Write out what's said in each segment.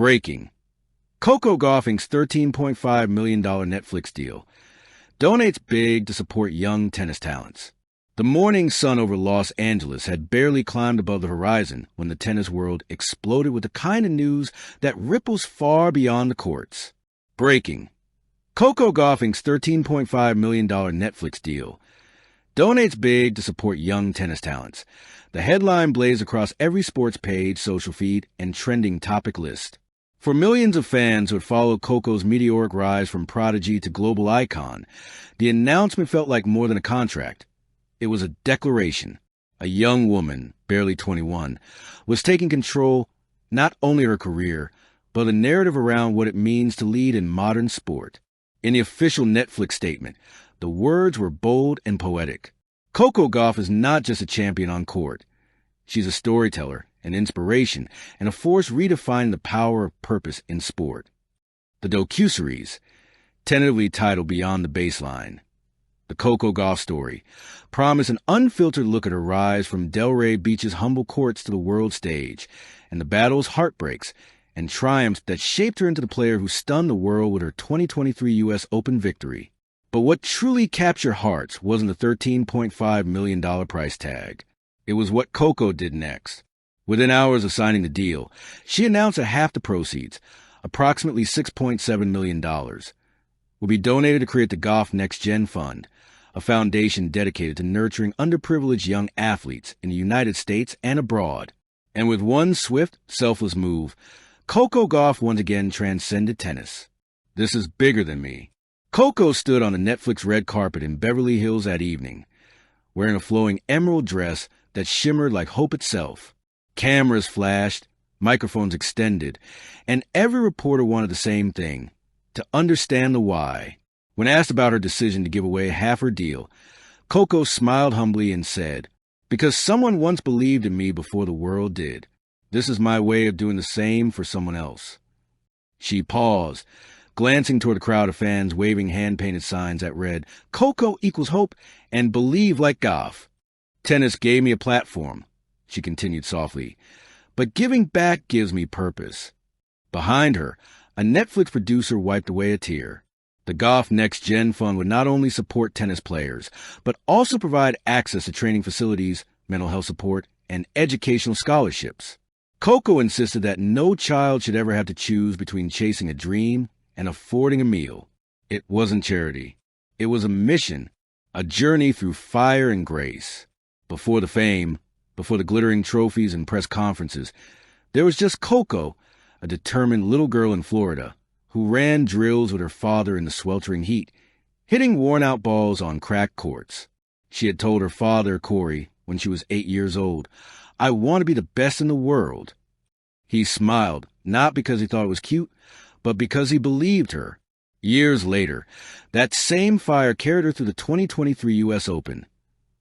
Breaking. Coco Gauff Inc.'s $13.5 million Netflix deal donates big to support young tennis talents. The morning sun over Los Angeles had barely climbed above the horizon when the tennis world exploded with the kind of news that ripples far beyond the courts. Breaking. Coco Gauff Inc.'s $13.5 million Netflix deal donates big to support young tennis talents. The headline blazed across every sports page, social feed, and trending topic list. For millions of fans who had followed Coco's meteoric rise from prodigy to global icon, the announcement felt like more than a contract. It was a declaration. A young woman, barely 21, was taking control not only of her career, but the narrative around what it means to lead in modern sport. In the official Netflix statement, the words were bold and poetic. Coco Gauff is not just a champion on court. She's a storyteller, an inspiration, and a force redefining the power of purpose in sport. The docuseries, tentatively titled Beyond the Baseline. The Coco Gauff story promised an unfiltered look at her rise from Delray Beach's humble courts to the world stage, and the battles, heartbreaks, and triumphs that shaped her into the player who stunned the world with her 2023 U.S. Open victory. But what truly captured hearts wasn't the $13.5 million price tag. It was what Coco did next. Within hours of signing the deal, she announced that half the proceeds, approximately $6.7 million, will be donated to create the Gauff Next Gen Fund, a foundation dedicated to nurturing underprivileged young athletes in the United States and abroad. And with one swift, selfless move, Coco Gauff once again transcended tennis. This is bigger than me. Coco stood on the Netflix red carpet in Beverly Hills that evening, wearing a flowing emerald dress that shimmered like hope itself. Cameras flashed, microphones extended, and every reporter wanted the same thing, to understand the why. When asked about her decision to give away half her deal, Coco smiled humbly and said, "Because someone once believed in me before the world did. This is my way of doing the same for someone else." She paused, glancing toward a crowd of fans waving hand-painted signs that read, "Coco equals hope and believe like Gauff." "Tennis gave me a platform," she continued softly, "but giving back gives me purpose." Behind her, a Netflix producer wiped away a tear. The Gauff Next Gen Fund would not only support tennis players, but also provide access to training facilities, mental health support, and educational scholarships. Coco insisted that no child should ever have to choose between chasing a dream and affording a meal. It wasn't charity. It was a mission, a journey through fire and grace. Before the fame, before the glittering trophies and press conferences, there was just Coco, a determined little girl in Florida, who ran drills with her father in the sweltering heat, hitting worn-out balls on cracked courts. She had told her father, Corey, when she was 8 years old, "I want to be the best in the world." He smiled, not because he thought it was cute, but because he believed her. Years later, that same fire carried her through the 2023 U.S. Open,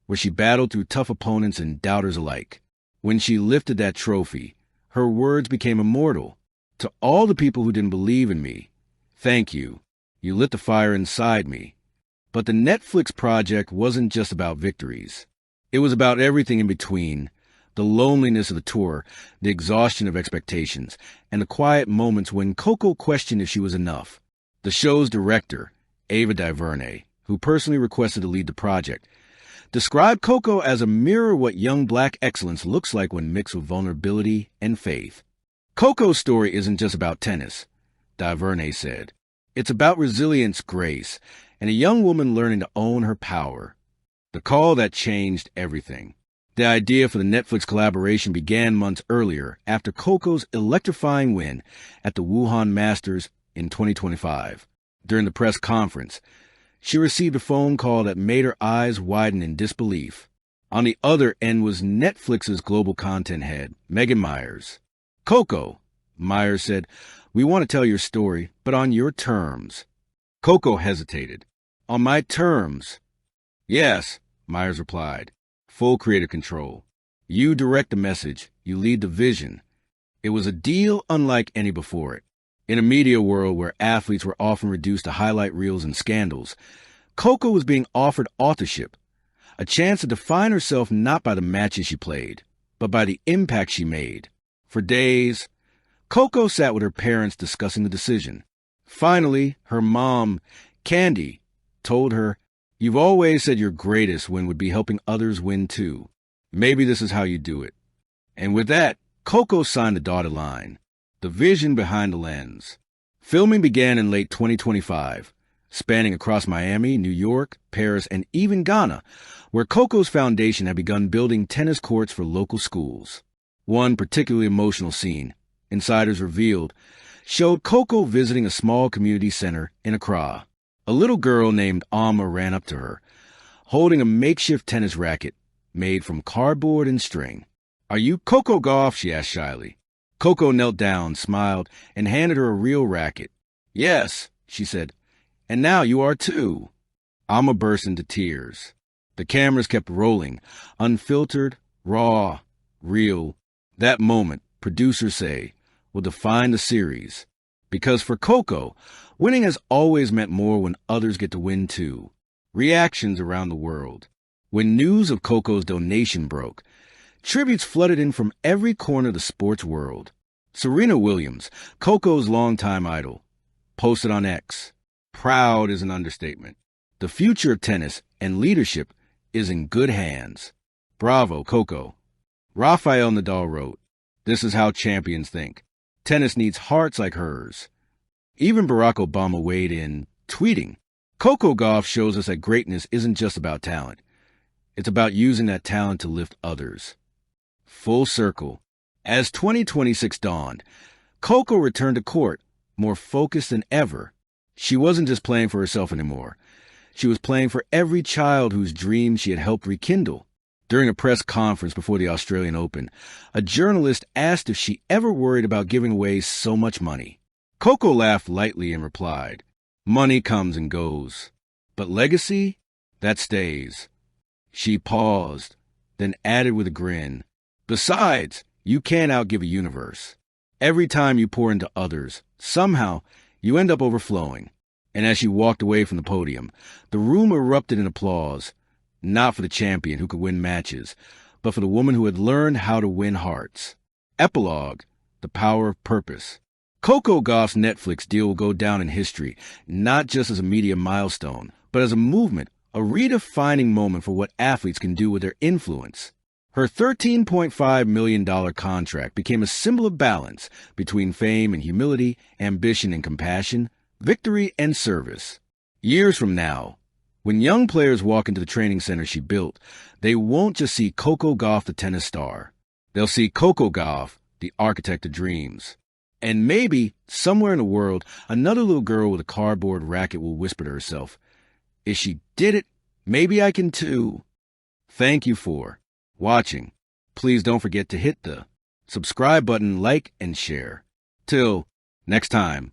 where she battled through tough opponents and doubters alike. When she lifted that trophy, her words became immortal. "To all the people who didn't believe in me, thank you. You lit the fire inside me." But the Netflix project wasn't just about victories. It was about everything in between. The loneliness of the tour, the exhaustion of expectations, and the quiet moments when Coco questioned if she was enough. The show's director, Ava DuVernay, who personally requested to lead the project, described Coco as a mirror of what young black excellence looks like when mixed with vulnerability and faith. "Coco's story isn't just about tennis," DuVernay said. "It's about resilience, grace, and a young woman learning to own her power." The call that changed everything. The idea for the Netflix collaboration began months earlier after Coco's electrifying win at the Wuhan Masters in 2025. During the press conference, she received a phone call that made her eyes widen in disbelief. On the other end was Netflix's global content head, Megan Myers. "Coco," Myers said, "we want to tell your story, but on your terms." Coco hesitated. "On my terms?" "Yes," Myers replied. "Full creative control. You direct the message. You lead the vision." It was a deal unlike any before it. In a media world where athletes were often reduced to highlight reels and scandals, Coco was being offered authorship, a chance to define herself not by the matches she played, but by the impact she made. For days, Coco sat with her parents discussing the decision. Finally, her mom, Candy, told her, "You've always said your greatest win would be helping others win too. Maybe this is how you do it." And with that, Coco signed the dotted line, the vision behind the lens. Filming began in late 2025, spanning across Miami, New York, Paris, and even Ghana, where Coco's foundation had begun building tennis courts for local schools. One particularly emotional scene, insiders revealed, showed Coco visiting a small community center in Accra. A little girl named Alma ran up to her, holding a makeshift tennis racket made from cardboard and string. "Are you Coco Gauff?" she asked shyly. Coco knelt down, smiled, and handed her a real racket. "Yes," she said, "and now you are too." Alma burst into tears. The cameras kept rolling, unfiltered, raw, real. That moment, producers say, will define the series. Because for Coco, winning has always meant more when others get to win too. Reactions around the world. When news of Coco's donation broke, tributes flooded in from every corner of the sports world. Serena Williams, Coco's longtime idol, posted on X, "Proud is an understatement. The future of tennis and leadership is in good hands. Bravo, Coco." Rafael Nadal wrote, "This is how champions think. Tennis needs hearts like hers." Even Barack Obama weighed in, tweeting, "Coco Gauff shows us that greatness isn't just about talent. It's about using that talent to lift others." Full circle. As 2026 dawned, Coco returned to court, more focused than ever. She wasn't just playing for herself anymore. She was playing for every child whose dreams she had helped rekindle. During a press conference before the Australian Open, a journalist asked if she ever worried about giving away so much money. Coco laughed lightly and replied, "Money comes and goes, but legacy, that stays." She paused, then added with a grin, "Besides, you can't outgive a universe. Every time you pour into others, somehow you end up overflowing." And as she walked away from the podium, the room erupted in applause, not for the champion who could win matches, but for the woman who had learned how to win hearts. Epilogue, the power of purpose. Coco Gauff's Netflix deal will go down in history, not just as a media milestone, but as a movement, a redefining moment for what athletes can do with their influence. Her $13.5 million contract became a symbol of balance between fame and humility, ambition and compassion, victory and service. Years from now, when young players walk into the training center she built, they won't just see Coco Gauff, the tennis star. They'll see Coco Gauff, the architect of dreams. And maybe, somewhere in the world, another little girl with a cardboard racket will whisper to herself, "If she did it, maybe I can too." Thank you for watching. Please don't forget to hit the subscribe button, like, and share. Till next time.